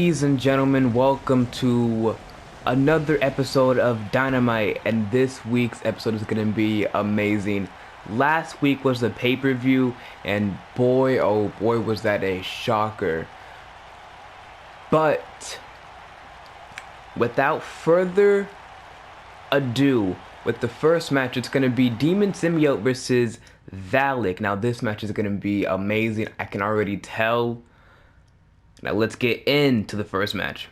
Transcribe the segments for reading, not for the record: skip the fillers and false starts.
Ladies and gentlemen, welcome to another episode of Dynamite, and this week's episode is going to be amazing. Last week was the pay-per-view, and boy, oh boy, was that a shocker. But without further ado, with the first match, it's going to be Demon Symbiote versus Valak. Now, this match is going to be amazing. I can already tell. Now let's get into the first match.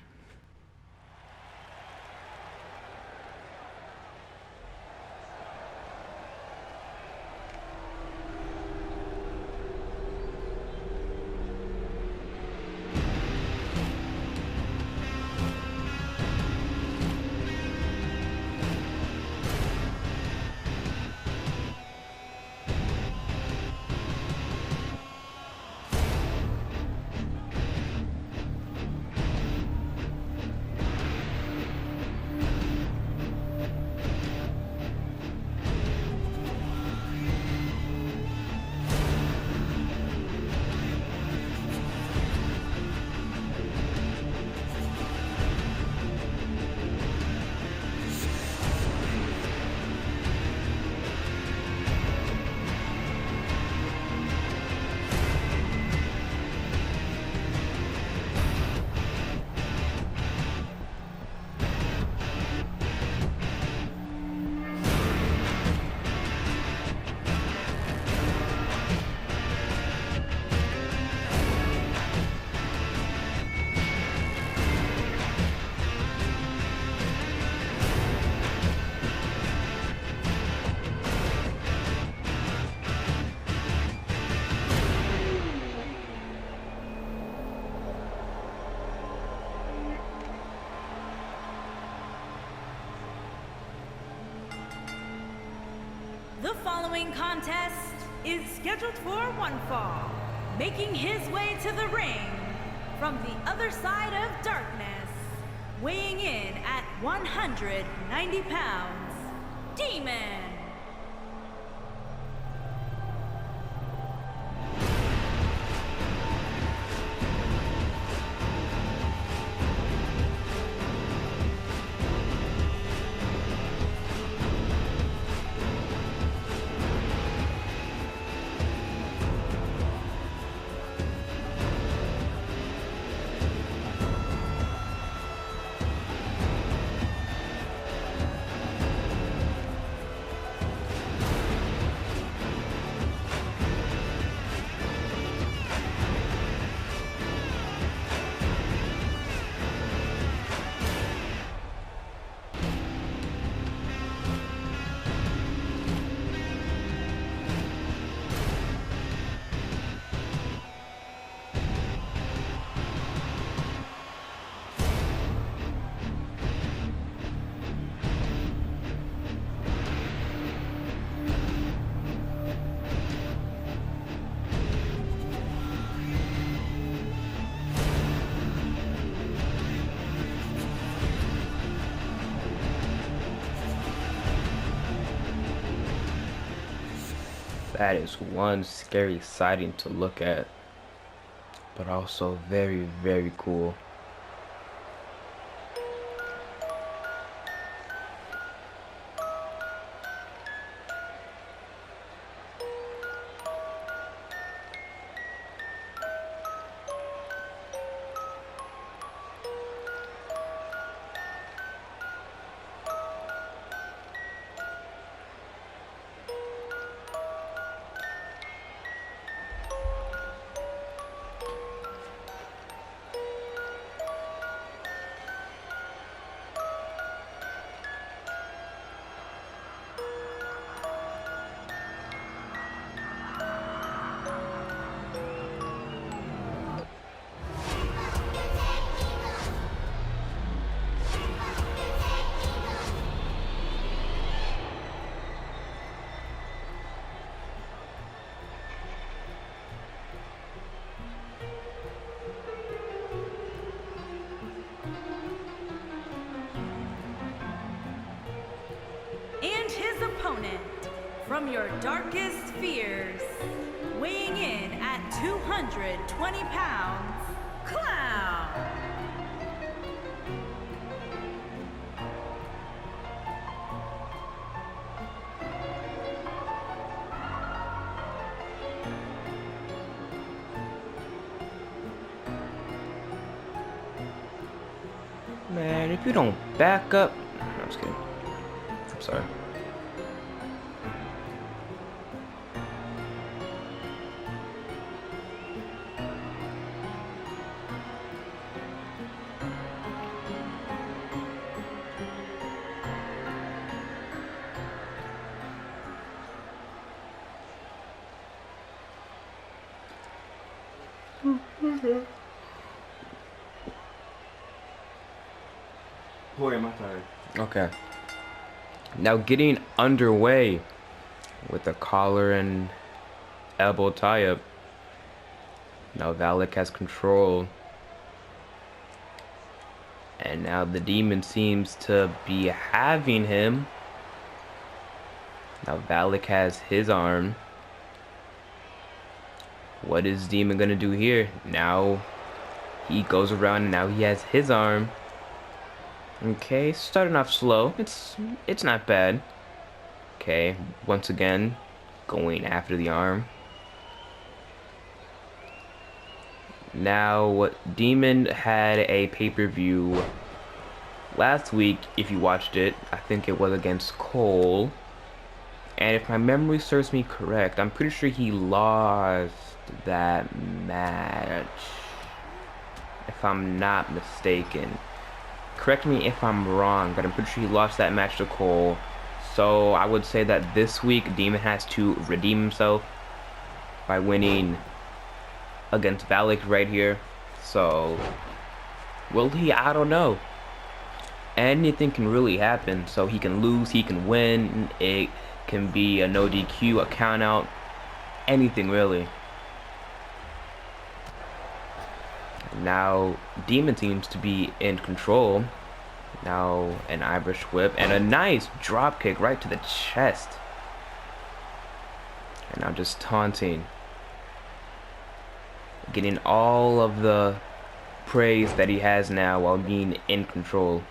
The following contest is scheduled for one fall. Making his way to the ring from the other side of darkness, weighing in at 190 pounds, Demon. That is one scary sighting to look at, but also very, very cool. Opponent from your darkest fears, weighing in at 220 pounds, Clown. if you don't back up... No, I'm just kidding. I'm sorry. Okay. Now getting underway with the collar and elbow tie-up. Now Valak has control. And now the Demon seems to be having him. Now Valak has his arm. What is Demon gonna do here? Now he goes around and now he has his arm. Okay, starting off slow. It's not bad. Okay, once again, going after the arm. Now, Demon had a pay-per-view last week, if you watched it. I think it was against Cole. And if my memory serves me correct, I'm pretty sure he lost that match. If I'm not mistaken. Correct me if I'm wrong, but I'm pretty sure he lost that match to Cole. So I would say that this week, Demon has to redeem himself by winning against Valak right here. So, will he? I don't know. Anything can really happen. So he can lose, he can win. It can be a no DQ, a count out. Anything really. Now, Demon seems to be in control. Now, an Irish whip and a nice drop kick right to the chest. And now just taunting. Getting all of the praise that he has now while being in control.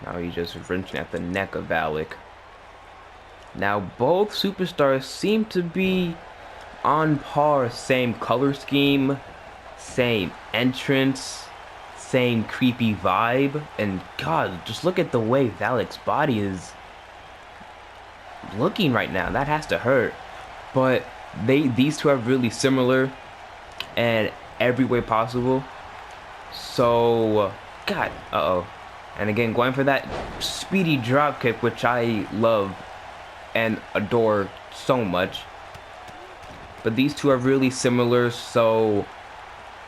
Now he's just wrenching at the neck of Valak. Now, both superstars seem to be on par. Same color scheme, same entrance, same creepy vibe, and God, just look at the way Valak's body is looking right now. That has to hurt. But these two are really similar in every way possible. So God, and again, going for that speedy drop kick, which I love and adore so much. But these two are really similar, so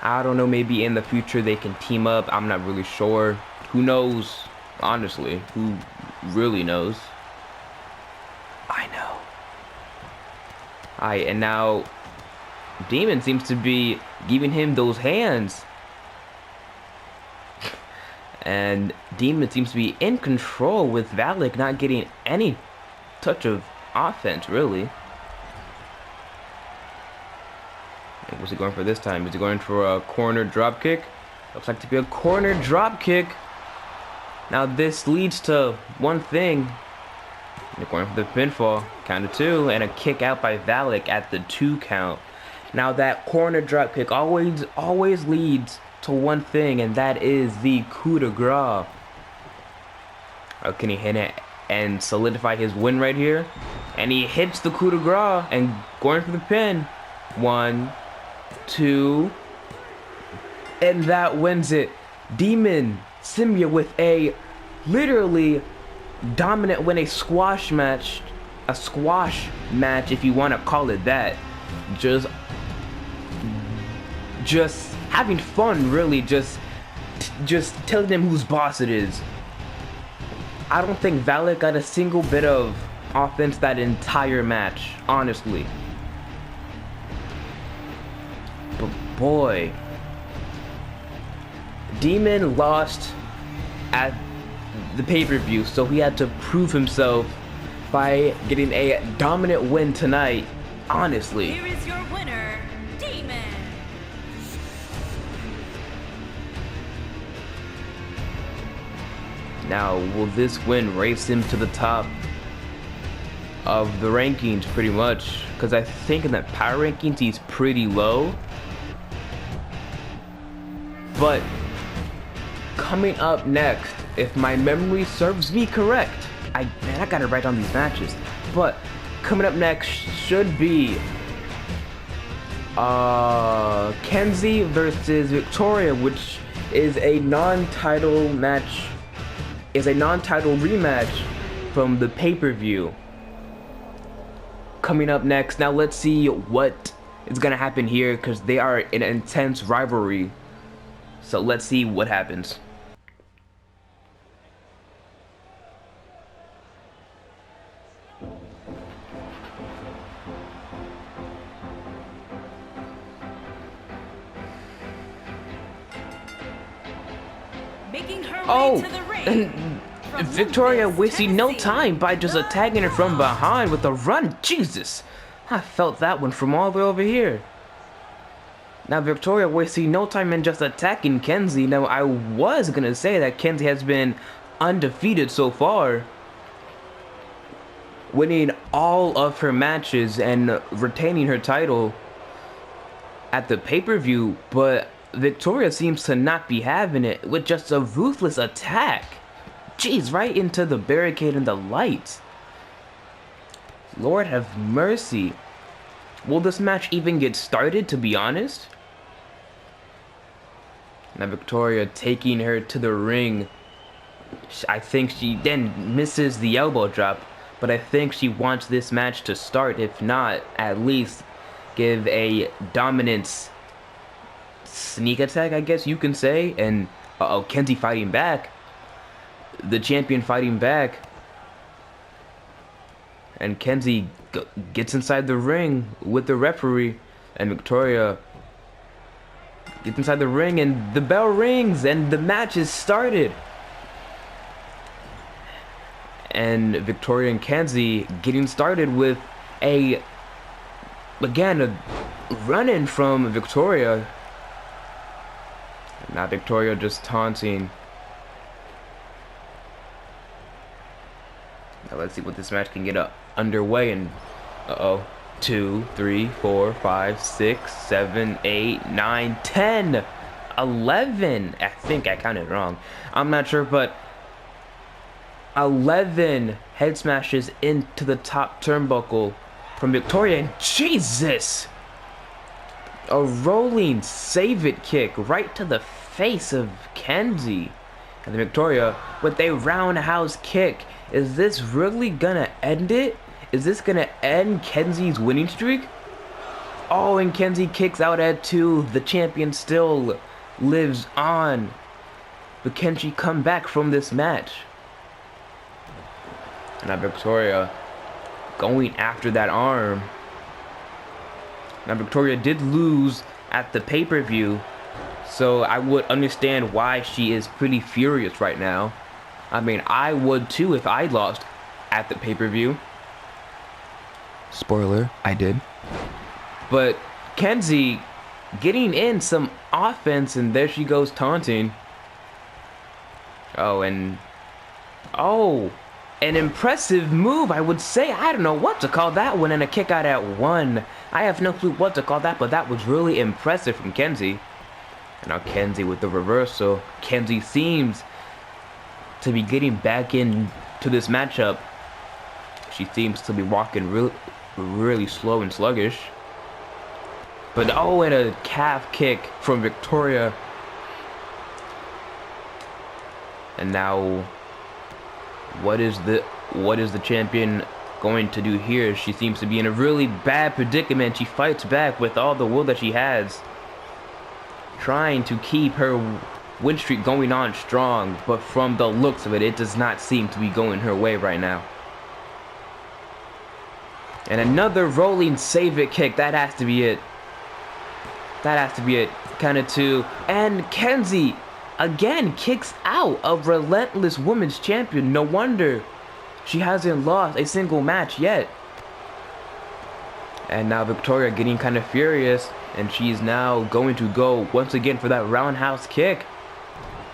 I don't know, maybe in the future they can team up. I'm not really sure. Who knows? Honestly, who really knows? I know. Alright, and now Demon seems to be giving him those hands. And Demon seems to be in control with Valak not getting any touch of offense, really. What's he going for this time? Is he going for a corner drop kick? Looks like to be a corner drop kick. Now this leads to one thing. They're going for the pinfall. Count of two. And a kick out by Valak at the 2 count. Now that corner drop kick always leads to one thing, and that is the coup de grace. Oh, can he hit it and solidify his win right here? And he hits the coup de grace and going for the pin. 1, 2, and that wins it. Demon Simya with a literally dominant win, a squash match if you want to call it that. Just having fun, really, just telling them whose boss it is. I don't think Valak got a single bit of offense that entire match, honestly. But boy, Demon lost at the pay-per-view, so he had to prove himself by getting a dominant win tonight, honestly. Here is your winner, Demon. Now, will this win raise him to the top of the rankings, pretty much? Because I think in that power rankings, he's pretty low. But coming up next, if my memory serves me correct, I gotta write down these matches, but coming up next should be Kenzie versus Victoria, which is a non-title match, is a non-title rematch from the pay-per-view. Coming up next, now let's see what is gonna happen here, because they are in an intense rivalry. So let's see what happens. Making her way to the ring. Victoria wasting no time by just attacking her from behind with a run. Jesus, I felt that one from all the way over here. Now Victoria wasting no time in just attacking Kenzie. Now I was gonna say that Kenzie has been undefeated so far, winning all of her matches and retaining her title at the pay-per-view, but Victoria seems to not be having it with just a ruthless attack. Jeez, right into the barricade and the lights. Lord have mercy. Will this match even get started, to be honest? Now Victoria taking her to the ring. I think she then misses the elbow drop, but I think she wants this match to start. If not, at least give a dominance sneak attack, I guess you can say. And Kenzie fighting back. The champion fighting back. And Kenzie gets inside the ring with the referee, and Victoria gets inside the ring, and the bell rings, and the match is started. And Victoria and Kenzie getting started with a run-in from Victoria. Now Victoria just taunting. Now let's see what this match can get underway. And 2, 3, 4, 5, 6, 7, 8, 9, 10, 11. I think I counted wrong. I'm not sure, but 11 head smashes into the top turnbuckle from Victoria. And Jesus! A rolling save-it kick right to the face of Kenzie. And then Victoria with a roundhouse kick. Is this really gonna end it? Is this gonna end Kenzie's winning streak? Oh, and Kenzie kicks out at 2. The champion still lives on. But can she come back from this match? And now Victoria going after that arm. Now Victoria did lose at the pay-per-view, so I would understand why she is pretty furious right now. I mean, I would too if I lost at the pay-per-view. Spoiler, I did. But Kenzie getting in some offense, and there she goes taunting. An impressive move, I would say. I don't know what to call that one, and a kick out at 1. I have no clue what to call that, but that was really impressive from Kenzie. And now Kenzie with the reversal. Kenzie seems to be getting back into this matchup. She seems to be walking really slow and sluggish. But and a calf kick from Victoria. And now what is the champion going to do here? She seems to be in a really bad predicament. She fights back with all the will that she has, trying to keep her win streak going on strong, but from the looks of it, it does not seem to be going her way right now. And another rolling save-it kick. That has to be it. That has to be it. Count of 2. And Kenzie again kicks out a relentless women's champion. No wonder she hasn't lost a single match yet. And now Victoria getting kind of furious, and she's now going to go once again for that roundhouse kick.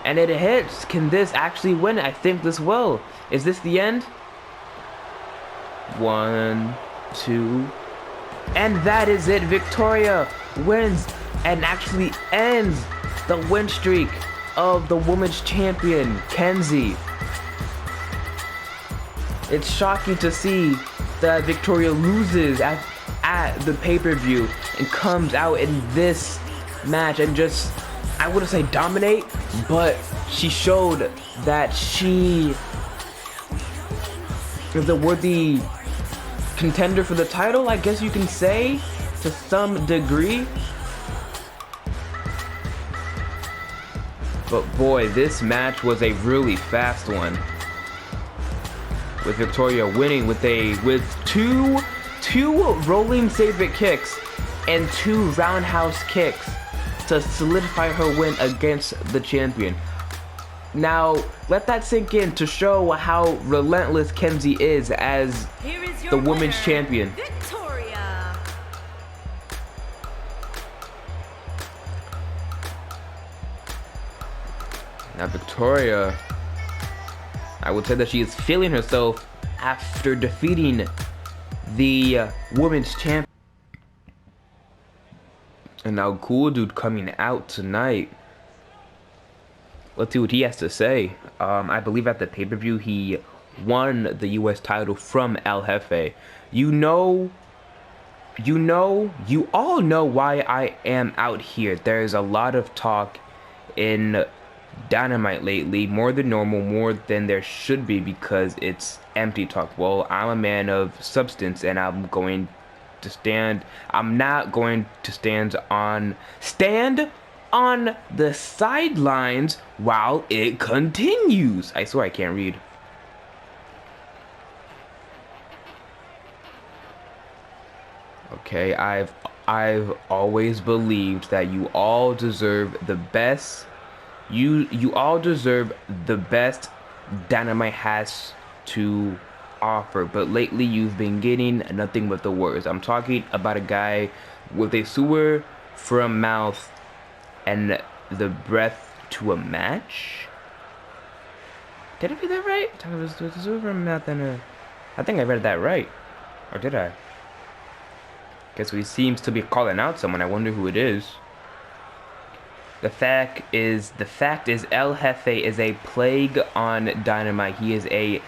And it hits. Can this actually win? I think this will. Is this the end? 1, 2. And that is it. Victoria wins and actually ends the win streak of the women's champion, Kenzie. It's shocking to see that Victoria loses at the pay-per-view and comes out in this match and just, I wouldn't say dominate, but she showed that she is a worthy contender for the title, I guess you can say, to some degree. But boy, this match was a really fast one, with Victoria winning with two rolling saber kicks and 2 roundhouse kicks to solidify her win against the champion. Now, let that sink in to show how relentless Kenzie is as the women's champion. Victoria. Now, Victoria, I would say that she is feeling herself after defeating the women's champion. And now Cool Dude coming out tonight. Let's see what he has to say. I believe at the pay-per-view he won the US title from El Jefe. You all know why I am out here. There's a lot of talk in Dynamite lately, more than normal, more than there should be, because it's empty talk. Well, I'm a man of substance, and I'm not going to stand on the sidelines while it continues. I swear I can't read. Okay, I've always believed that you all deserve the best. You all deserve the best Dynamite has to offer, but lately you've been getting nothing but the worst. I'm talking about a guy with a sewer from mouth and the breath to a match. Did I read that right? It was a sewer from mouth and a... I think I read that right. Or did I? Guess he seems to be calling out someone. I wonder who it is. The fact is El Jefe is a plague on Dynamite. He is a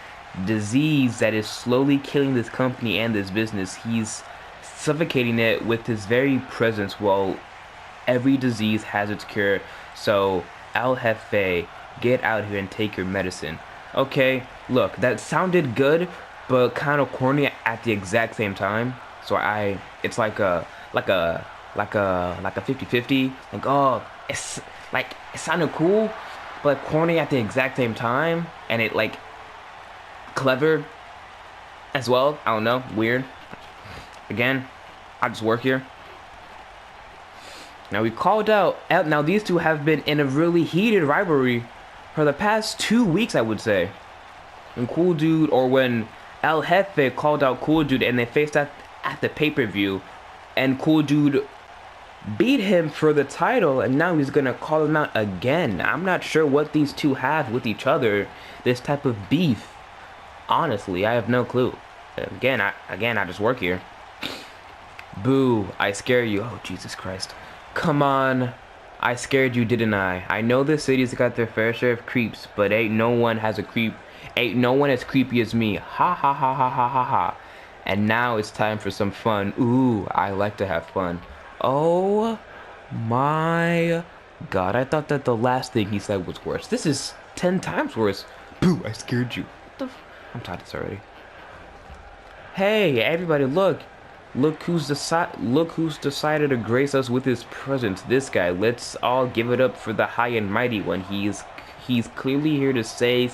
disease that is slowly killing this company and this business. He's suffocating it with his very presence. Well, every disease has its cure. So, El Jefe, get out here and take your medicine. Okay, look, that sounded good, but kind of corny at the exact same time. So it's like a 50-50. Like, oh, it's like, it sounded cool, but corny at the exact same time, and it like clever as well. I don't know, weird. Again, I just work here. Now we called out. Now these two have been in a really heated rivalry for the past 2 weeks, I would say. When Cool Dude, or when El Jefe called out Cool Dude, and they faced at the pay-per-view, and Cool Dude beat him for the title, and now he's gonna call him out again. I'm not sure what these two have with each other, this type of beef. Honestly, I have no clue. Again, I just work here. Boo, I scare you. Oh, Jesus Christ. Come on. I scared you, didn't I? I know the city's got their fair share of creeps, but ain't no one as creepy as me. Ha ha ha ha ha ha ha. And now it's time for some fun. Ooh, I like to have fun. Oh my God, I thought that the last thing he said was worse. This is 10 times worse. Boo, I scared you. I'm tired of this already. Hey, everybody, look who's decided to grace us with his presence. This guy. Let's all give it up for the high and mighty one. He's clearly here to say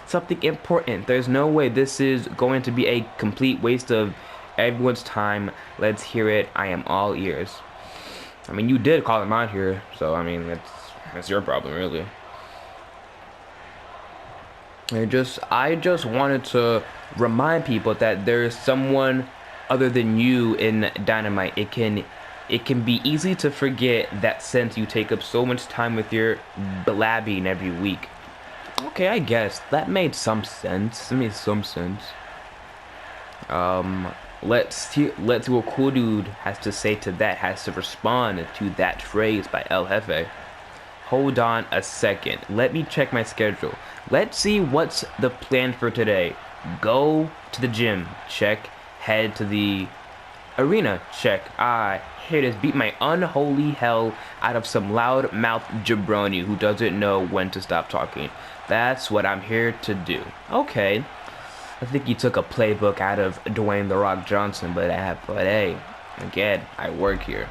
something important. There's no way this is going to be a complete waste of everyone's time. Let's hear it. I am all ears. I mean, you did call him out here, so I mean, that's your problem, really. I just wanted to remind people that there is someone other than you in Dynamite. It can be easy to forget that since you take up so much time with your blabbing every week. Okay, I guess that made some sense. It made some sense. Let's see what Cool Dude has to say to that. Has to respond to that phrase by El Jefe. Hold on a second. Let me check my schedule. Let's see what's the plan for today. Go to the gym. Check. Head to the arena. Check. Here it is. Beat my unholy hell out of some loud-mouthed jabroni who doesn't know when to stop talking. That's what I'm here to do. Okay. I think he took a playbook out of Dwayne "The Rock" Johnson, but hey, again, I work here.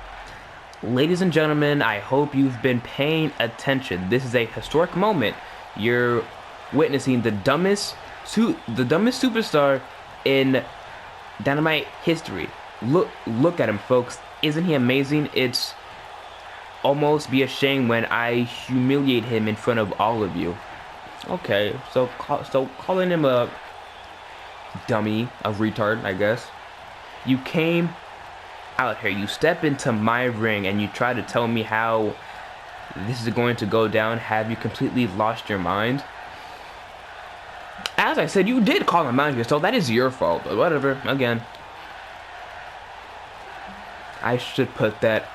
Ladies and gentlemen, I hope you've been paying attention. This is a historic moment. You're witnessing the dumbest superstar in Dynamite history. Look at him, folks. Isn't he amazing? It's almost be a shame when I humiliate him in front of all of you. Okay, so calling him a dummy, a retard, I guess. You came out here, you step into my ring, and you try to tell me how this is going to go down. Have you completely lost your mind? As I said, you did call him out here, so that is your fault. But whatever, again. I should put that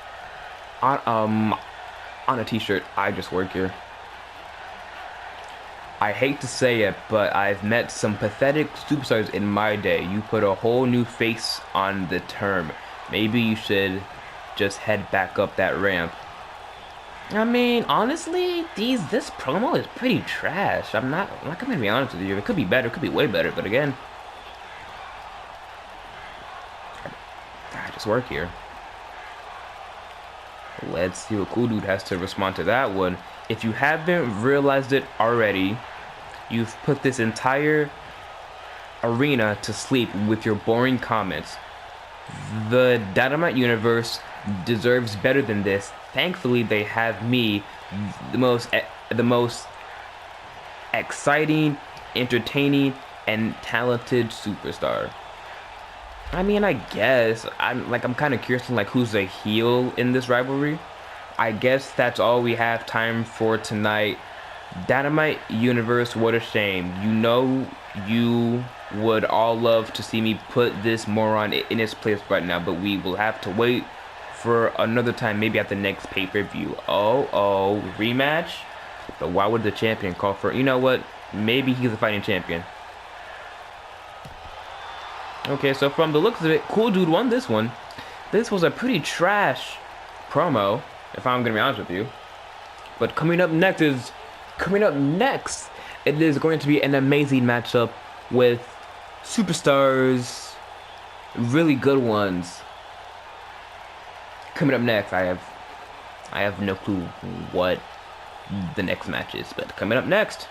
on a t-shirt. I just work here. I hate to say it, but I've met some pathetic superstars in my day. You put a whole new face on the term. Maybe you should just head back up that ramp. I mean, honestly, this promo is pretty trash. I'm not gonna be honest with you. It could be better, it could be way better, but again, I just work here. Let's see what Cool Dude has to respond to that one. If you haven't realized it already, you've put this entire arena to sleep with your boring comments. The Dynamite universe deserves better than this. Thankfully, they have me, the most exciting, entertaining, and talented superstar. I mean, I guess I'm kind of curious on who's a heel in this rivalry. I guess that's all we have time for tonight. Dynamite universe, what a shame. You know you would all love to see me put this moron in his place right now, but we will have to wait for another time, maybe at the next pay-per-view. Oh, rematch? But why would the champion call for it? You know what? Maybe he's a fighting champion. Okay, so from the looks of it, Cool Dude won this one. This was a pretty trash promo, if I'm gonna be honest with you. But coming up next, it is going to be an amazing matchup with superstars, really good ones. Coming up next, I have no clue what the next match is, but coming up next.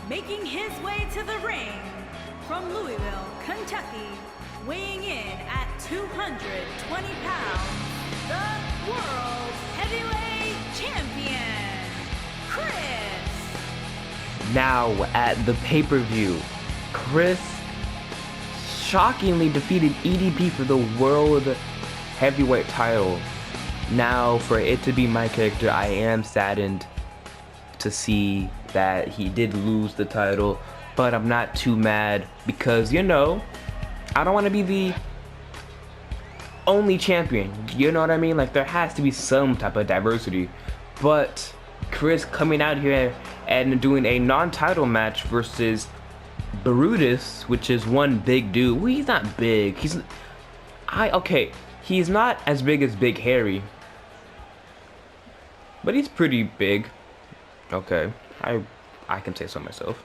Making his way to the ring from Louisville, Kentucky, weighing in at 220 pounds, the World Heavyweight Champion, Chris. Now at the pay-per-view, Chris shockingly defeated EDP for the World Heavyweight title. Now, for it to be my character, I am saddened to see that he did lose the title, but I'm not too mad because, you know, I don't want to be the only champion. You know what I mean? There has to be some type of diversity. But Chris coming out here and doing a non-title match versus Brutus, which is one big dude. Well, he's not big. He's not as big as Big Harry, but he's pretty big. Okay, I can say so myself.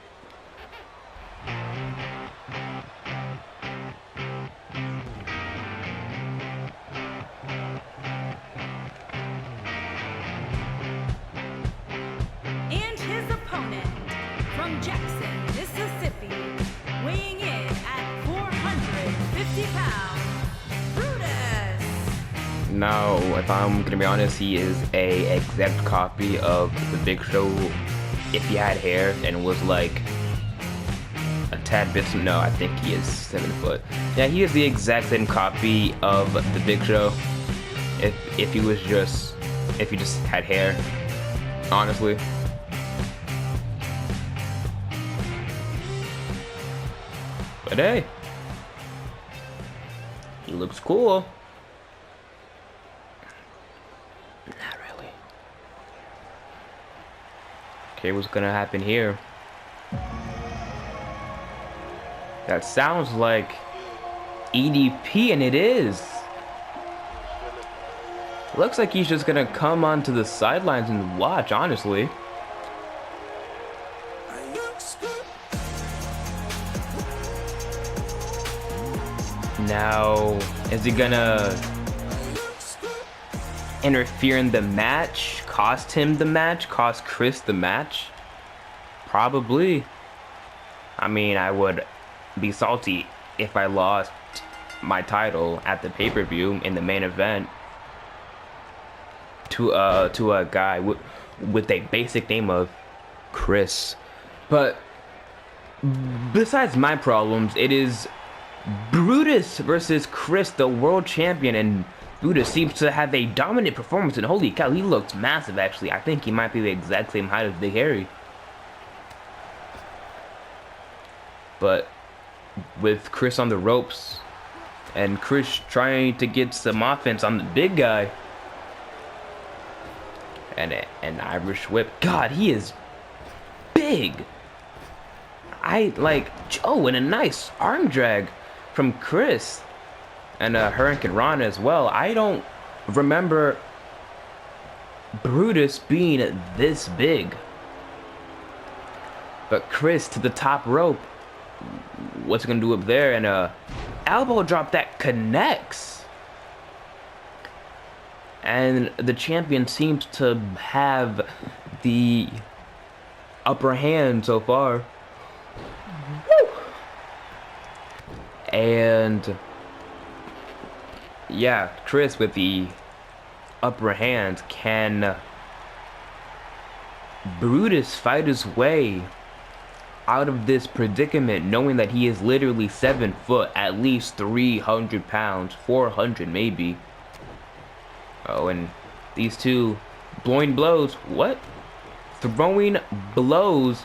And his opponent from Jackson, Mississippi, weighing in at 450 pounds, Brutus. Now, if I'm gonna be honest, he is a exact copy of the Big Show if he had hair and was a tad bit. No, I think he is 7 foot. Yeah, he is the exact same copy of the Big Show. If he just had hair. honestly. But hey, he looks cool. Not really. Okay, what's gonna happen here? That sounds like EDP, and it is. Looks like he's just gonna come onto the sidelines and watch, honestly. Now, is he gonna interfere in the match? Cost him the match? Cost Chris the match? Probably. I mean, I would be salty if I lost my title at the pay-per-view in the main event to a guy with a basic name of Chris. But besides my problems, it is Brutus versus Chris, the world champion, and Brutus seems to have a dominant performance, and holy cow, he looks massive actually. I think he might be the exact same height as Big Harry. But with Chris on the ropes and Chris trying to get some offense on the big guy, and an Irish whip. God, he is big. I like Joe, and a nice arm drag from Chris, and Hurricane Ron as well. I don't remember Brutus being this big. But Chris to the top rope. What's he gonna do up there? And a elbow drop that connects. And the champion seems to have the upper hand so far. Woo! And yeah, Chris with the upper hand. Can Brutus fight his way out of this predicament, knowing that he is literally 7 foot, at least 300 pounds, 400 maybe? Oh, and these two blowing blows. What? Throwing blows,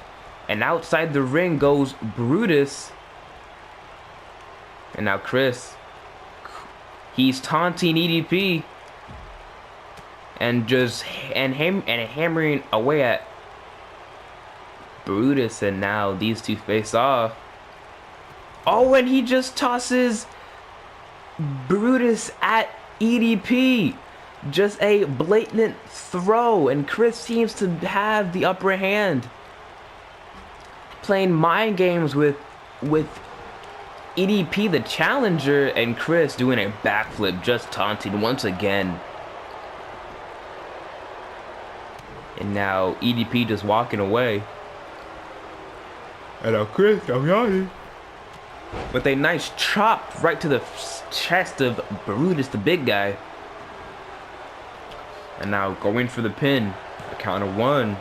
and outside the ring goes Brutus. And now Chris, he's taunting EDP and just hammering away at Brutus, and now these two face off. Oh, and he just tosses Brutus at EDP. Just a blatant throw, and Chris seems to have the upper hand, playing mind games with EDP, the challenger, and Chris doing a backflip, just taunting once again. And now EDP just walking away. And now Chris, with a nice chop right to the chest of Brutus, the big guy. And now going for the pin. A count of 1.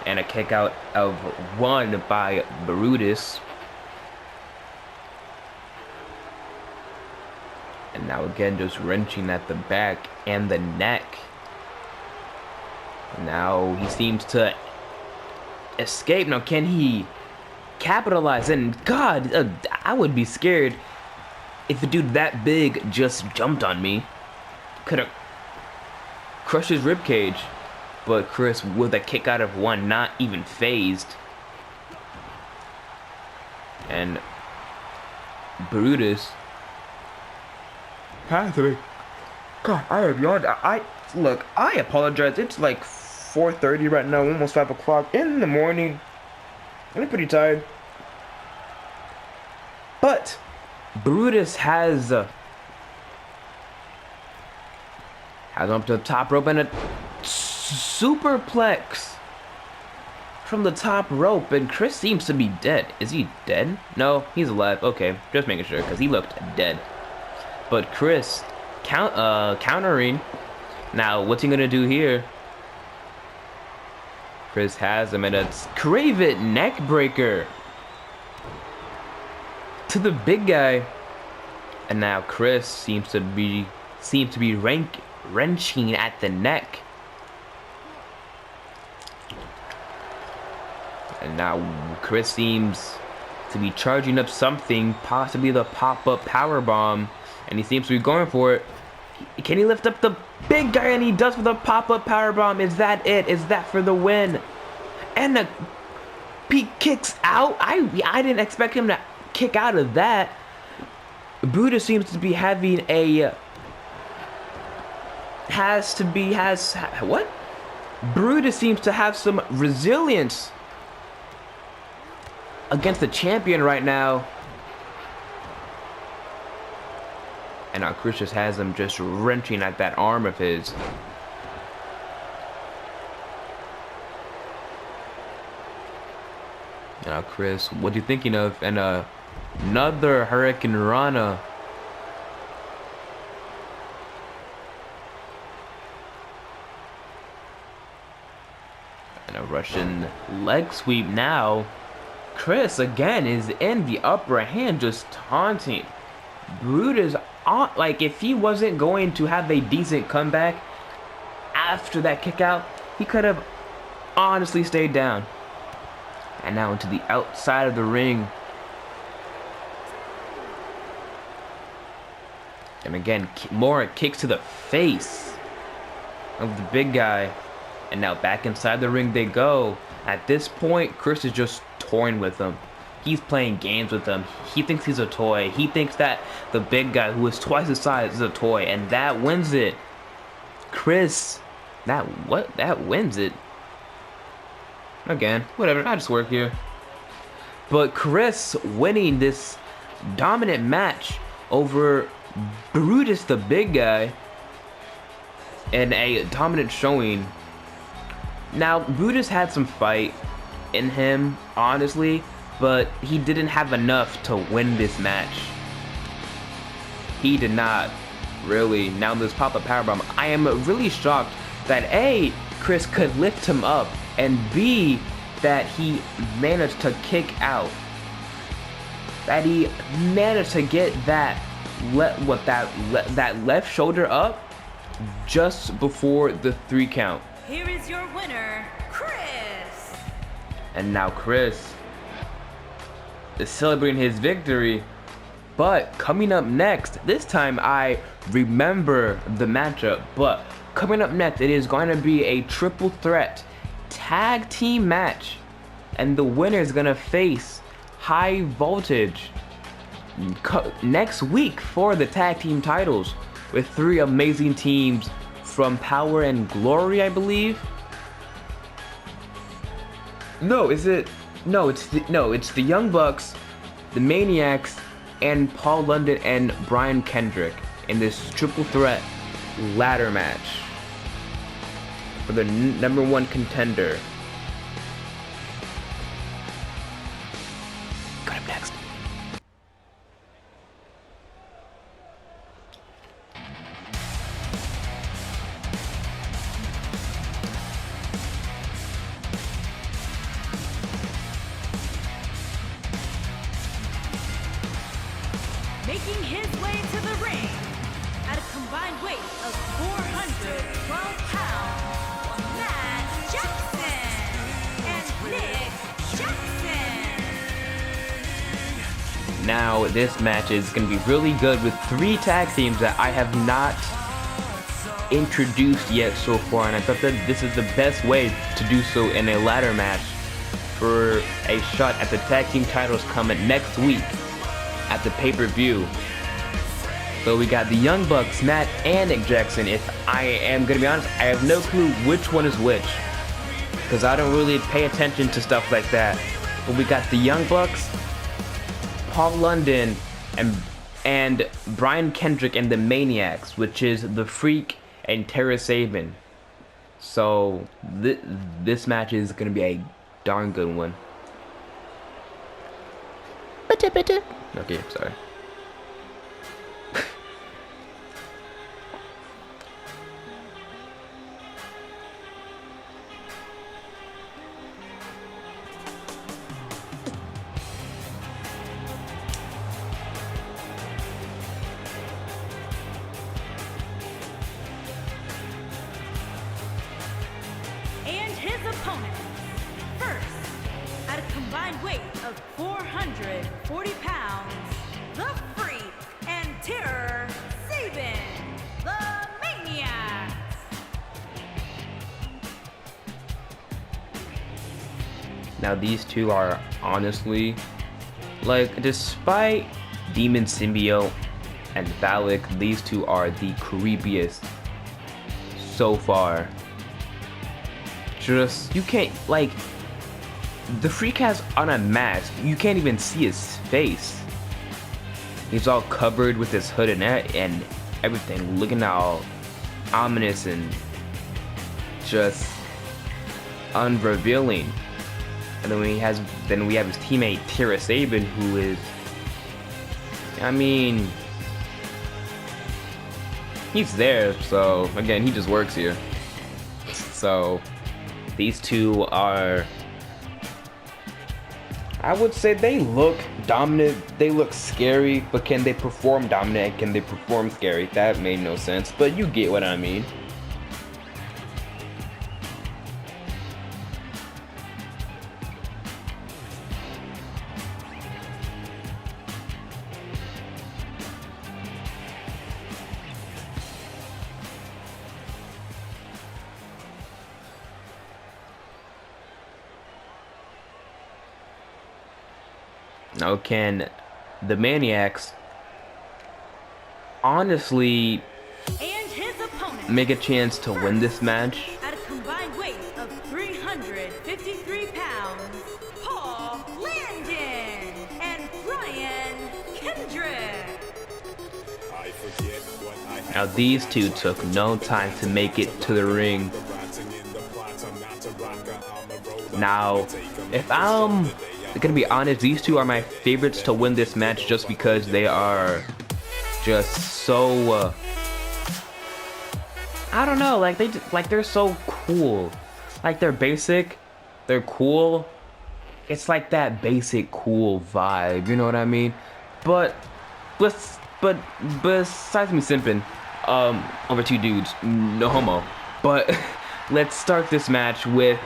And a kick out of 1 by Brutus. And now again just wrenching at the back and the neck. Now he seems to escape. Now can he capitalize? And God, I would be scared if a dude that big just jumped on me. Could have crushed his ribcage. But Chris with a kick out of 1, not even phased. And Brutus has me. God, I have yawned. Look, I apologize. It's like 4:30 right now, almost 5 o'clock in the morning. I'm pretty tired. But Brutus has him up to the top rope, and a superplex from the top rope, and Chris seems to be dead. Is he dead? No, he's alive. Okay, just making sure, because he looked dead. But Chris countering. Now, what's he gonna do here? Chris has him, and it's Crave It neck breaker to the big guy. And now Chris seems to be wrenching at the neck. And now Chris seems to be charging up something, possibly the pop-up power bomb, and he seems to be going for it. Can he lift up the big guy? And he does for the pop-up power bomb. Is that it? Is that for the win? And he kicks out. I didn't expect him to kick out of that. Brutus seems to be having a Brutus seems to have some resilience against the champion right now. And now Chris just has him just wrenching at that arm of his. Now Chris, what are you thinking of? And another Hurricane Rana. And a Russian leg sweep now. Chris again is in the upper hand, just taunting. Brutus, like if he wasn't going to have a decent comeback after that kick out, he could have honestly stayed down. And now into the outside of the ring. And again, more kicks to the face of the big guy. And now back inside the ring they go. At this point, Chris is just toying with him. He's playing games with him. He thinks he's a toy. He thinks that the big guy, who is twice his size, is a toy. And that wins it. Chris, that wins it. Again, whatever, I just work here. But Chris winning this dominant match over Brutus the big guy and a dominant showing. Now, Brutus had some fight in him, honestly, but he didn't have enough to win this match. He did not, really. Now this pop-up powerbomb, I am really shocked that A, Chris could lift him up, and B, that he managed to kick out. That he managed to get that left shoulder up just before the 3 count. Here is your winner, Chris. And now Chris is celebrating his victory. But coming up next, this time I remember the matchup, but coming up next, it is going to be a triple threat tag team match. And the winner is going to face High Voltage next week for the tag team titles with 3 amazing teams from Power and Glory, I believe. It's the Young Bucks, the Maniacs, and Paul London and Brian Kendrick in this triple threat ladder match for the #1 contender. Got him next. Making his way to the ring at a combined weight of 412 pounds, Matt Jackson and Nick Jackson. Now this match is going to be really good with 3 tag teams that I have not introduced yet so far, and I thought that this is the best way to do so in a ladder match for a shot at the tag team titles coming next week at the pay-per-view. So we got the Young Bucks, Matt and Nick Jackson. If I am gonna be honest, I have no clue which one is which, because I don't really pay attention to stuff like that. But we got the Young Bucks, Paul London, and Brian Kendrick and the Maniacs, which is the Freak and Tara Sabin. So this match is gonna be a darn good one. Okay, sorry. And his opponent, first, at 440 pounds, the Freak and Terror Sabin, the Maniacs. Now these two are honestly, like, despite Demon Symbiote and Valak, these two are the creepiest so far. Just, you can't, like, the Freak has on a mask, you can't even see his face. He's all covered with his hood and everything, looking all ominous and just unrevealing. And then we have his teammate Terra Sabin, who is, I mean, he's there, so again, he just works here. So these two are, I would say, they look dominant, they look scary, but can they perform dominant and can they perform scary? That made no sense, but you get what I mean. Now, can the Maniacs honestly And his opponent, make a chance to win this match? at a combined weight of 353 pounds, Paul Landon and Brian Kendrick. Now, these two took no time to make it to the ring. Now, if I'm gonna be honest, these two are my favorites to win this match just because they are just so I don't know, like they're so cool. Like, they're basic, they're cool. It's like that basic cool vibe, you know what I mean? But besides me simping over two dudes, no homo. But let's start this match with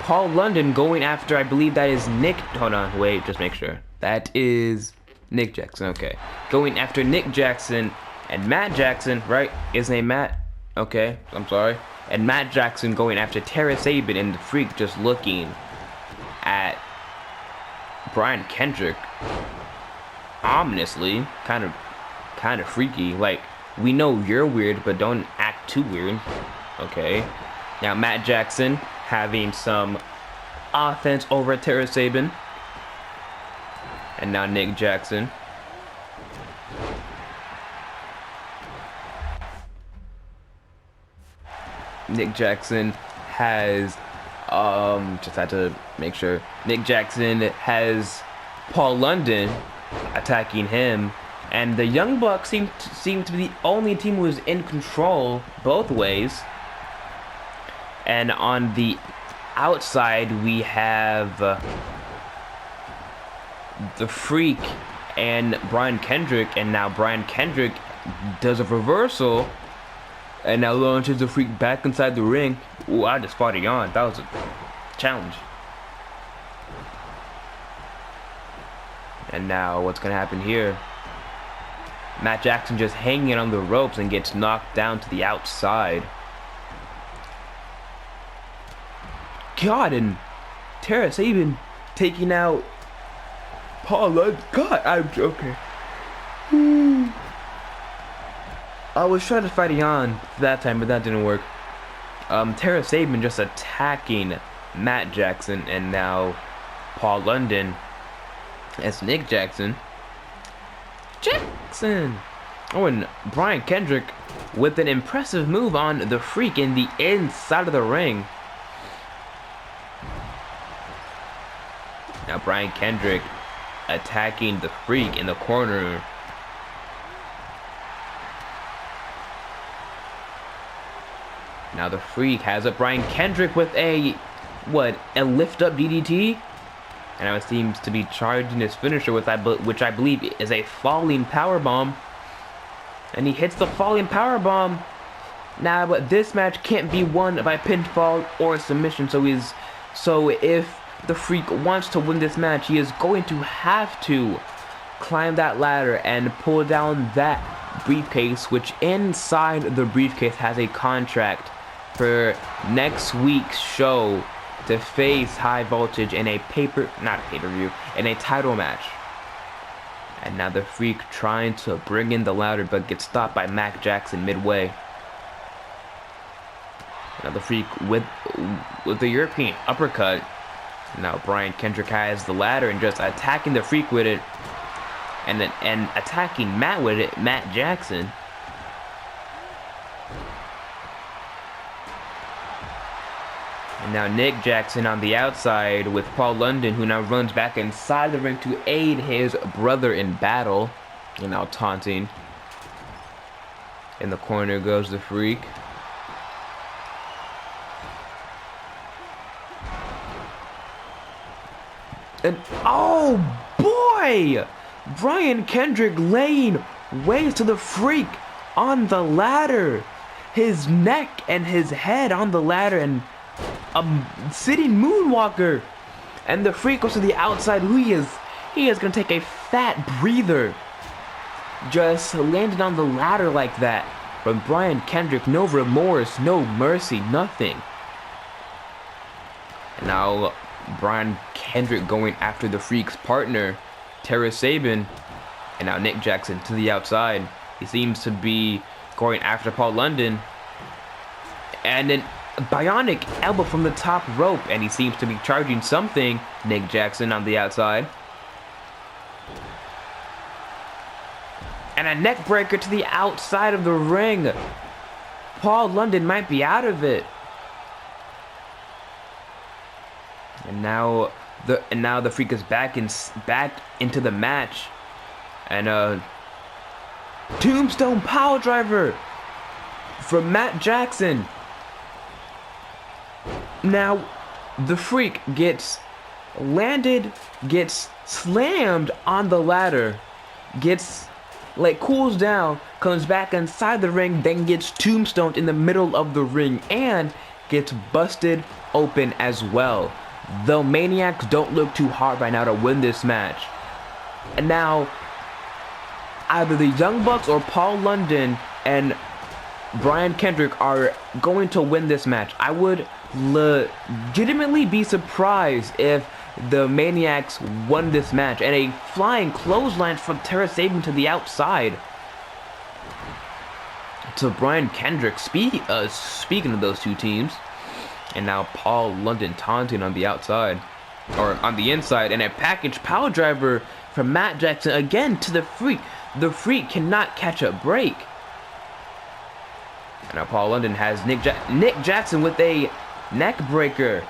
Paul London going after, I believe that is Nick. Hold on, wait, just make sure. That is Nick Jackson, okay. Going after Nick Jackson and Matt Jackson, right? His name Matt? Okay, I'm sorry. And Matt Jackson going after Terra Sabin, and the Freak just looking at Brian Kendrick ominously, kind of freaky. Like, we know you're weird, but don't act too weird. Okay. Now Matt Jackson having some offense over Terra Sabin. And now Nick Jackson. Nick Jackson has, just had to make sure. Nick Jackson has Paul London attacking him. And the Young Bucks seem to be the only team who is in control both ways. And on the outside, we have the Freak and Brian Kendrick. And now Brian Kendrick does a reversal and now launches the Freak back inside the ring. Ooh, I just fought a yawn. That was a challenge. And now what's going to happen here? Matt Jackson just hanging on the ropes and gets knocked down to the outside. God, and Terra Sabin taking out Paul London. God, I'm joking. I was trying to fight a yawn that time, but that didn't work. Terra Sabin just attacking Matt Jackson, and now Paul London as Nick Jackson. Oh, and Brian Kendrick with an impressive move on the Freak in the inside of the ring. Now Brian Kendrick attacking the Freak in the corner. Now the Freak has up Brian Kendrick with a lift up DDT, and now it seems to be charging his finisher with which I believe is a falling power bomb, and he hits the falling power bomb. Now, but this match can't be won by pinfall or submission. So if the Freak wants to win this match, he is going to have to climb that ladder and pull down that briefcase, which inside the briefcase has a contract for next week's show to face High Voltage in a pay-per-view, in a title match. And now the Freak trying to bring in the ladder, but gets stopped by Mac Jackson midway. Now the Freak with the European uppercut. Now Brian Kendrick has the ladder and just attacking the Freak with it, and attacking Matt with it, Matt Jackson. And now Nick Jackson on the outside with Paul London, who now runs back inside the ring to aid his brother in battle. And now taunting. In the corner goes the Freak. And oh boy! Brian Kendrick laying waste to the Freak on the ladder. His neck and his head on the ladder, and a sitting moonwalker. And the Freak goes to the outside. He is gonna take a fat breather. Just landed on the ladder like that. From Brian Kendrick, no remorse, no mercy, nothing. And now Brian Kendrick going after the Freak's partner, Tara Sabin. And now Nick Jackson to the outside. He seems to be going after Paul London. And then bionic elbow from the top rope, and he seems to be charging something. Nick Jackson on the outside. And a neck breaker to the outside of the ring. Paul London might be out of it. And now the Freak is back into the match. And Tombstone Power Driver from Matt Jackson. Now the Freak gets slammed on the ladder, cools down, comes back inside the ring, then gets tombstoned in the middle of the ring and gets busted open as well. The Maniacs don't look too hard right now to win this match. And now either the Young Bucks or Paul London and Brian Kendrick are going to win this match. I would legitimately be surprised if the Maniacs won this match. And a flying clothesline from Tara Sabin to the outside to Brian Kendrick. Speaking of those two teams. And now Paul London taunting on the outside, or on the inside, and a package power driver from Matt Jackson again to the Freak. The Freak cannot catch a break. And now Paul London has Nick Jackson with a neck breaker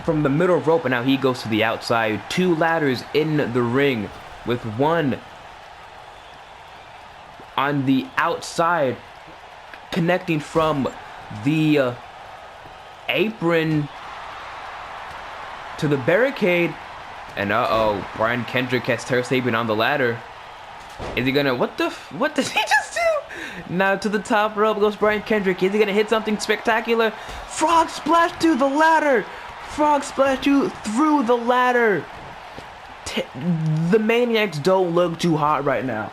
from the middle rope, and now he goes to the outside. Two ladders in the ring with one on the outside connecting from the apron to the barricade. And Brian Kendrick has Tara Sabin on the ladder. Is he gonna, what does he just do? Now to the top rope goes Brian Kendrick. Is he gonna hit something spectacular? Frog splash to the ladder. Frog splash through the ladder. The Maniacs don't look too hot right now.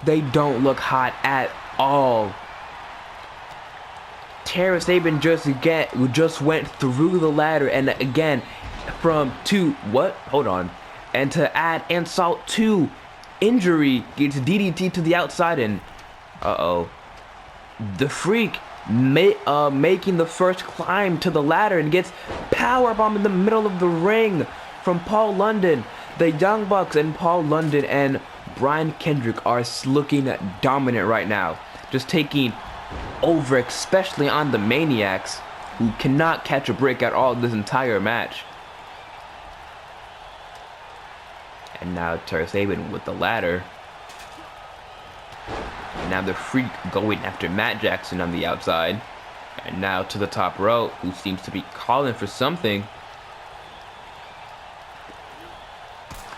They don't look hot at all. Tara Sabin just went through the ladder, and again and to add insult to injury, gets DDT to the outside, and the Freak making the first climb to the ladder and gets powerbomb in the middle of the ring from Paul London. The Young Bucks and Paul London and Brian Kendrick are looking dominant right now, just taking over, especially on the Maniacs, who cannot catch a break at all this entire match. And now Tara Sabin with the ladder. And now the Freak going after Matt Jackson on the outside. And now to the top rope, who seems to be calling for something.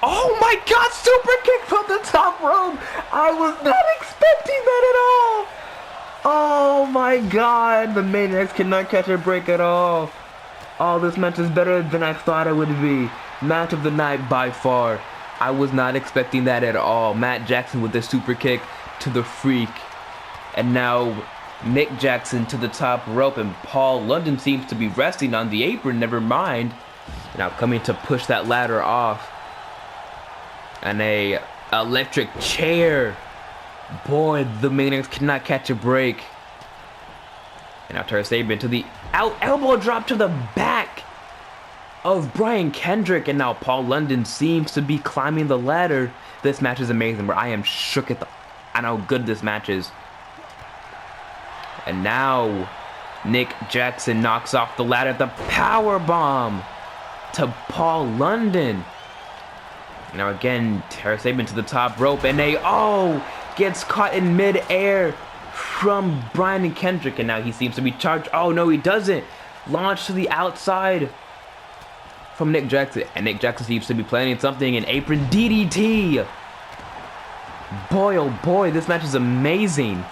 Oh my God, super kick from the top rope. I was not expecting that at all. Oh my God, the Maniacs cannot catch a break at all. Oh, this match is better than I thought it would be. Match of the night by far. I was not expecting that at all. Matt Jackson with the super kick to the Freak. And now Nick Jackson to the top rope, and Paul London seems to be resting on the apron, never mind. Now coming to push that ladder off. And a electric chair. Boy, the Maniacs cannot catch a break. And now Terry Saban to the elbow drop to the back of Brian Kendrick. And now Paul London seems to be climbing the ladder. This match is amazing, where I am shook at how good this match is. And now Nick Jackson knocks off the ladder. The power bomb to Paul London. Now again, Terry Saban to the top rope, and gets caught in mid-air from Brian Kendrick, and now he seems to be charged. Oh no, he doesn't. Launched to the outside from Nick Jackson, and Nick Jackson seems to be planning something. An apron DDT. Boy, oh boy, this match is amazing.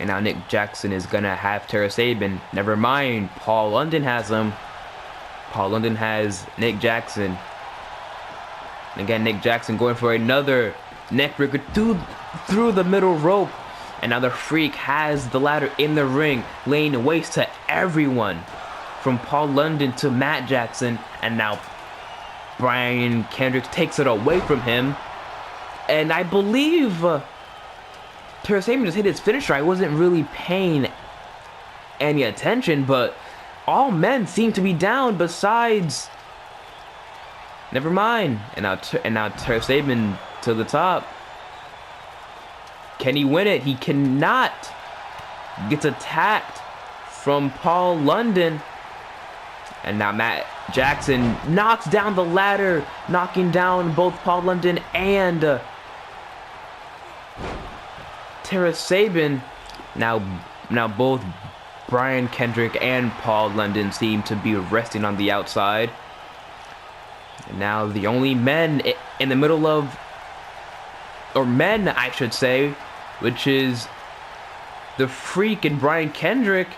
And now Nick Jackson is gonna have Terry Saban. Never mind, Paul London has him. Paul London has Nick Jackson. And again, Nick Jackson going for another neckbreaker through the middle rope. And now the Freak has the ladder in the ring, laying waste to everyone. From Paul London to Matt Jackson. And now Brian Kendrick takes it away from him. And I believe Terry Saban just hit his finisher. I wasn't really paying any attention, but all men seem to be down besides... Never mind. And now Terry Saban to the top. Can he win it? He cannot. Gets attacked from Paul London. And now Matt Jackson knocks down the ladder, knocking down both Paul London and Terry Saban. Now both Brian Kendrick and Paul London seem to be resting on the outside. And now the only men in the middle of, or men I should say, which is the Freak and Brian Kendrick.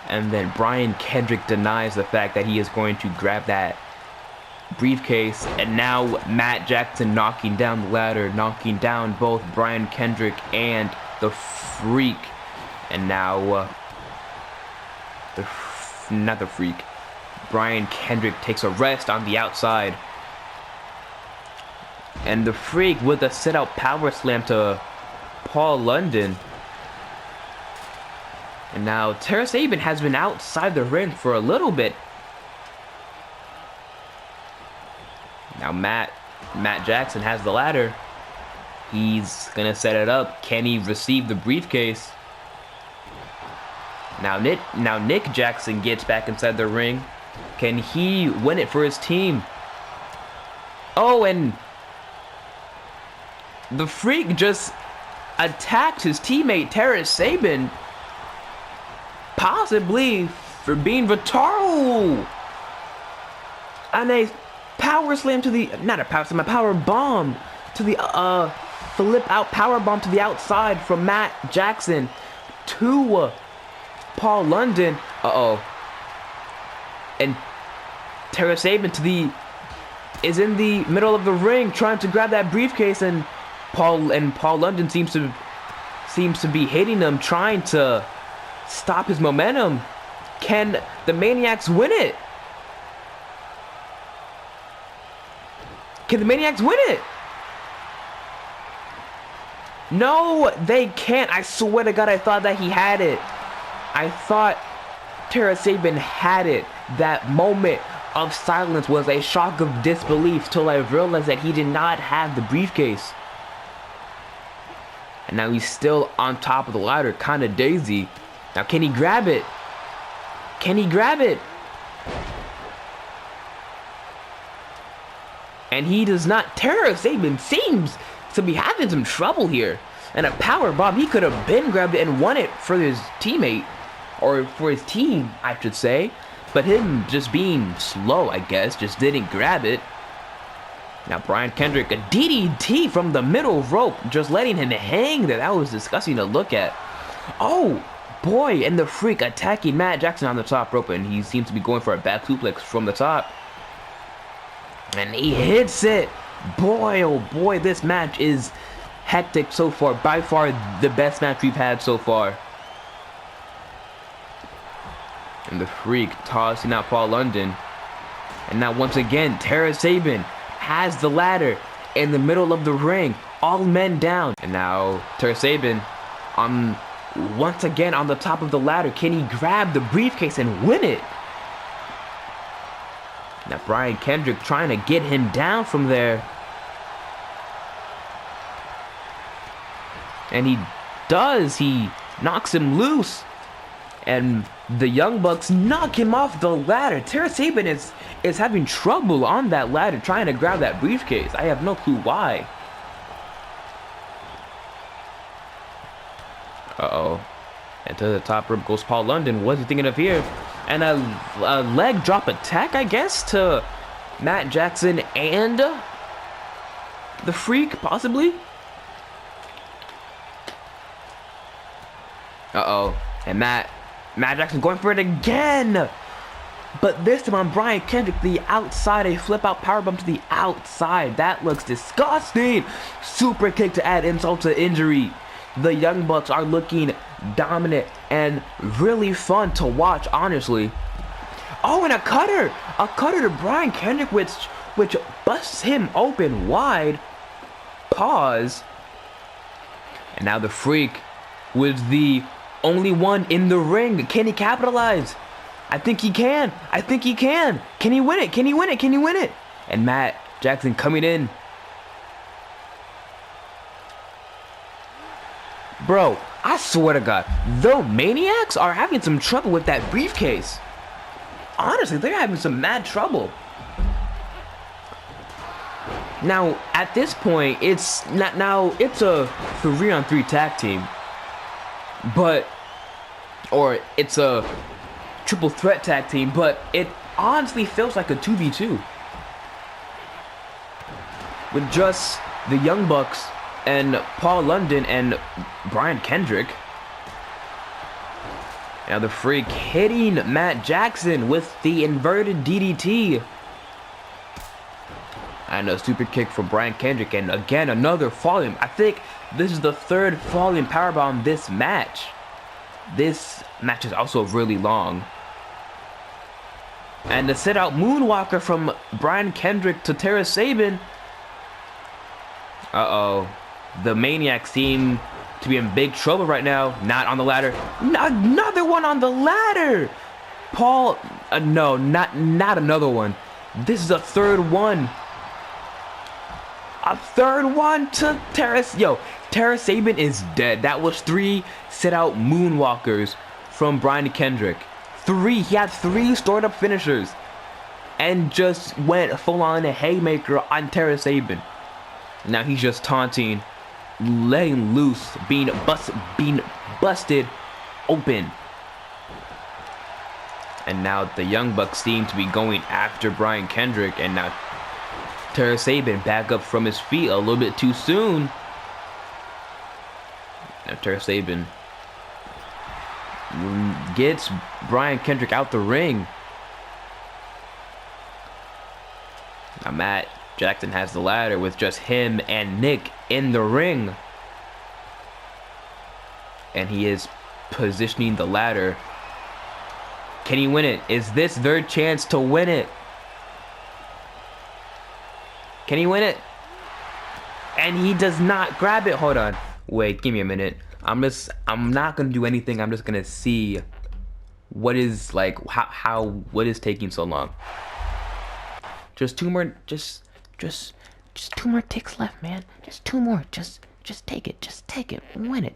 And then Brian Kendrick denies the fact that he is going to grab that briefcase. And now Matt Jackson knocking down the ladder, knocking down both Brian Kendrick and the Freak. And now not the Freak, Brian Kendrick takes a rest on the outside. And the Freak with a sit-out power slam to Paul London. And now Terry Saban has been outside the ring for a little bit. Now Matt Jackson has the ladder. He's gonna set it up. Can he receive the briefcase? Now Nick Jackson gets back inside the ring. Can he win it for his team? Oh, and the Freak just attacked his teammate Terry Saban, possibly for being retarded. And a power slam to the, not a power slam, a power bomb to the flip out power bomb to the outside from Matt Jackson to Paul London. And Terry Saban is in the middle of the ring trying to grab that briefcase, and Paul London seems to be hitting him, trying to stop his momentum. Can the Maniacs win it? Can the Maniacs win it? No, they can't. I swear to God, I thought that he had it. I thought Terry Saban had it. That moment of silence was a shock of disbelief till I realized that he did not have the briefcase. And now he's still on top of the ladder, kind of daisy. Now can he grab it? Can he grab it? And he does not. Terry Saban seems to be having some trouble here. And a power bomb, he could have been grabbed it and won it for his teammate. Or for his team, I should say. But him just being slow, I guess, just didn't grab it. Now Brian Kendrick, a DDT from the middle rope, just letting him hang there. That was disgusting to look at. Oh, Boy, and the Freak attacking Matt Jackson on the top rope, and he seems to be going for a back suplex from the top. And he hits it. Boy, oh boy, this match is hectic so far. By far the best match we've had so far. And the Freak tossing out Paul London. And now once again, Tara Sabin has the ladder in the middle of the ring. All men down. And now Tara Sabin once again on the top of the ladder. Can he grab the briefcase and win it? Now Brian Kendrick trying to get him down from there. And he does. He knocks him loose. And the Young Bucks knock him off the ladder. Tara Sabin is having trouble on that ladder trying to grab that briefcase. I have no clue why. Uh-oh. And to the top rope goes Paul London. What's he thinking of here? And a leg drop attack, I guess, to Matt Jackson and the Freak, possibly? Uh-oh. And Matt Jackson going for it again. But this time on Brian Kendrick, the outside, a flip out powerbomb to the outside. That looks disgusting. Super kick to add insult to injury. The Young Bucks are looking dominant and really fun to watch, honestly. Oh, and a cutter to Brian Kendrick, which busts him open wide. Pause. And now the Freak was the only one in the ring. Can he capitalize? I think he can. Can he win it? And Matt Jackson coming in. Bro, I swear to God, the Maniacs are having some trouble with that briefcase. Honestly, they're having some mad trouble. Now, at this point, it's a 3-on-3 tag team. Or it's a triple threat tag team, but it honestly feels like a 2v2. With just the Young Bucks and Paul London and Brian Kendrick. Now the Freak hitting Matt Jackson with the inverted DDT. And a super kick from Brian Kendrick, and again another falling. I think this is the third falling powerbomb this match. This match is also really long. And the sit out moonwalker from Brian Kendrick to Tara Sabin. Uh-oh. The Maniacs seem to be in big trouble right now. Not on the ladder. Another one on the ladder. Paul, no, not another one. This is a third one. A third one to Tara. Yo, Tara Sabin is dead. That was 3 sit-out moonwalkers from Brian Kendrick. 3. He had 3 stored-up finishers. And just went full-on a haymaker on Tara Sabin. Now he's just taunting, letting loose, being busted open. And now the Young Bucks seem to be going after Brian Kendrick, and now Tara Sabin back up from his feet a little bit too soon. Now Tara Sabin gets Brian Kendrick out the ring. Now Matt Jackson has the ladder with just him and Nick in the ring. And he is positioning the ladder. Can he win it? Is this their chance to win it? Can he win it? And he does not grab it. Hold on. Wait, give me a minute. I'm not gonna do anything. I'm just gonna see what is like what is taking so long. Just 2 more just 2 more ticks left, man. Just 2 more. Just take it. Just take it. Win it.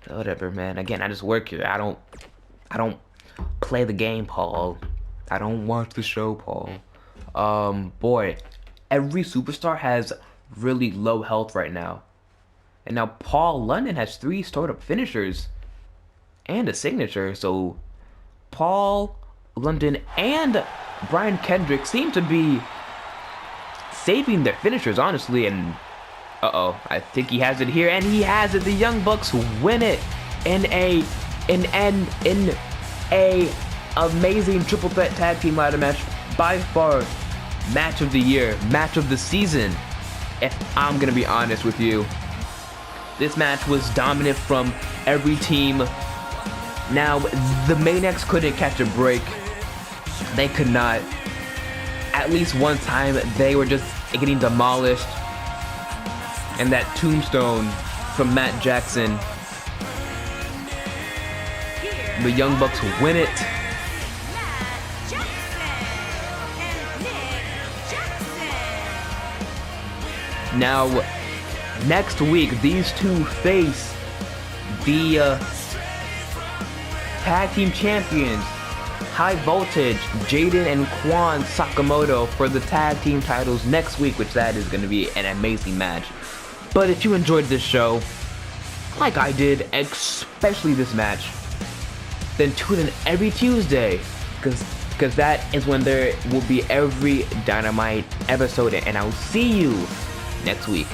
Whatever, man. Again, I just work here. I don't play the game, Paul. I don't watch the show, Paul. Boy, every superstar has really low health right now. And now Paul London has 3 stored up finishers and a signature. So Paul London and Brian Kendrick seem to be saving their finishers, honestly. And I think he has it here, and he has it. The Young Bucks win it in a in a amazing triple threat tag team ladder match, by far match of the year, match of the season, if I'm gonna be honest with you. This match was dominant from every team. Now, the Maniacs couldn't catch a break. They could not. At least one time, they were just getting demolished. And that tombstone from Matt Jackson. The Young Bucks win it. Now, next week, these two face the tag team champions, High Voltage, Jaden and Quan Sakamoto, for the tag team titles next week, which that is going to be an amazing match. But if you enjoyed this show, like I did, especially this match, then tune in every Tuesday, because that is when there will be every Dynamite episode, and I'll see you next week.